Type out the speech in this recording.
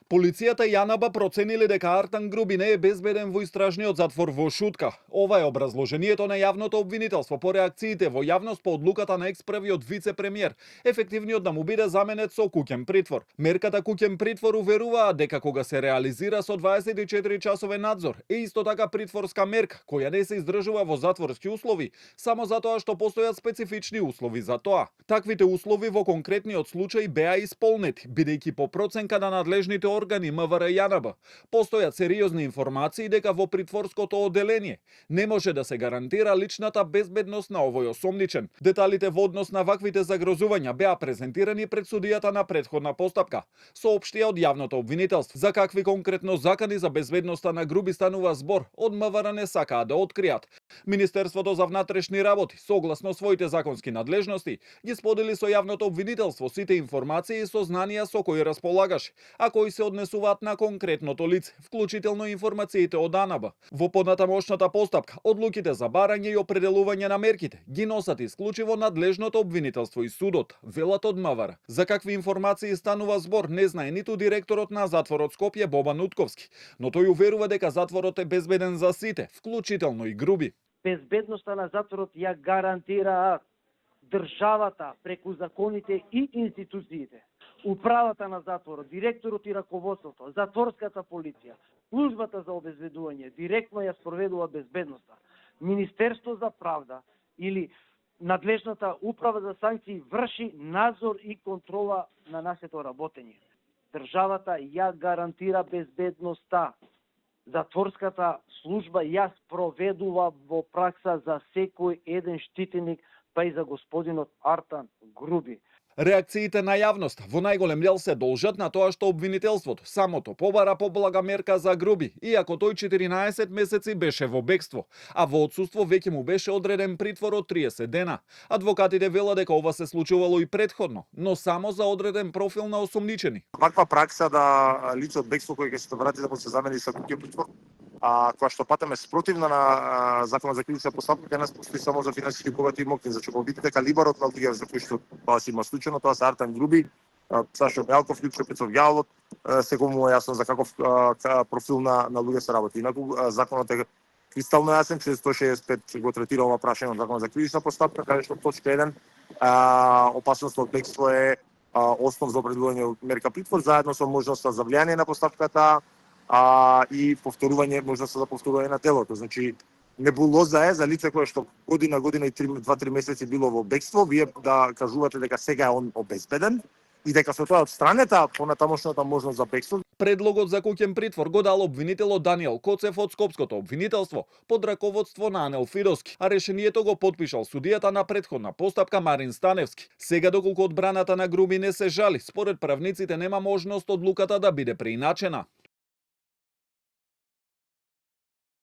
Полицијата и ЈНБ процениле дека Артан Груби не е безбеден во истражниот затвор во Шутка. Ова е образложението на јавното обвинителство по реакциите во јавност по одлуката на екс-првиот вице-премиер, ефективниот да му биде заменет со куќен притвор. Мерката куќен притвор уверуваат дека кога се реализира со 24 часовен надзор, е исто така притворска мерка која не се издржува во затворски услови, само затоа што постојат специфични услови за тоа. Таквите услови во конкретниот случај беа исполнети, бидејќи по проценка на надлежните органи МВР и ЈНБ постојат сериозни информации дека во притворското оделение не може да се гарантира личната безбедност на овој осомничен. Деталите во однос на ваквите загрозувања беа презентирани пред судијата на претходна постапка. Соопштија од јавното обвинителство. За какви конкретно закани за безбедноста на Груби станува збор, од МВР не сакаат да откријат. Министерството за внатрешни работи, согласно своите законски надлежности, ги сподели со јавното обвинителство сите информации и сознанија со кои располагаше, а кои се однесуваат на конкретното лице, вклучително информациите од АНБ. Во понатамошната постапка, одлуките за барање и определување на мерките ги носат исклучиво надлежното обвинителство и судот, велат од МВР. За какви информации станува збор не знае ниту директорот на затворот Скопје Бобан Утковски, но тој уверува дека затворот е безбеден за сите, вклучително и Груби. Безбедноста на затворот ја гарантираат државата преку законите и институциите. Управата на затворот, директорот и раководството, затворската полиција, службата за обезбедување директно ја спроведува безбедноста. Министерство за правда или надлежната управа за санкции врши надзор и контрола на нашето работење. Државата ја гарантира безбедноста. Затворската служба ја спроведува во пракса за секој еден штитеник, па и за господинот Артан Груби. Реакциите на јавност во најголем дел се должат на тоа што обвинителството самото побара поблага мерка за Груби, иако тој 14 месеци беше во бегство, а во отсуство веќе му беше одреден притвор од 30 дена. Адвокатите велат дека ова се случувало и претходно, но само за одреден профил на осомничени. Ваква пракса да лице од бегство кој ќе се врати да му се замени со куќен притвор, која што патам е спротивна на законот за кривична постапка, кај нас постои само за финансиски богати и моќни. Значи, во бите дека либерот на луѓе за кои што тоа си има случајно, тоа се Артан Груби, Сашо Мелков, Лјупчо Пецов Јалот, секому е јасно за каков профил на луѓе се работи. Инаку законот е кристално јасен, че 165 го третира ова прашање од законот за кривична постапка, каде што точка 1 опасност од бегство е основ за определување мерка притвор, заедно со можноста за влијание на постапката и повторување, можноста за повторување на делото. Значи, небулоза е за лице кое што година и 2-3 месеци било во бегство, вие да кажувате дека сега е он обезбеден и дека со тоа отстранета понатамошната можност за бегство. Предлогот за куќен притвор го дал обвинителот Даниел Коцев од Скопското обвинителство под раководство на Анел Фидоски, а решението го потпишал судијата на претходна постапка Марин Станевски. Сега доколку одбраната на Груби не се жали, според правниците нема можност одлуката да биде преиначена.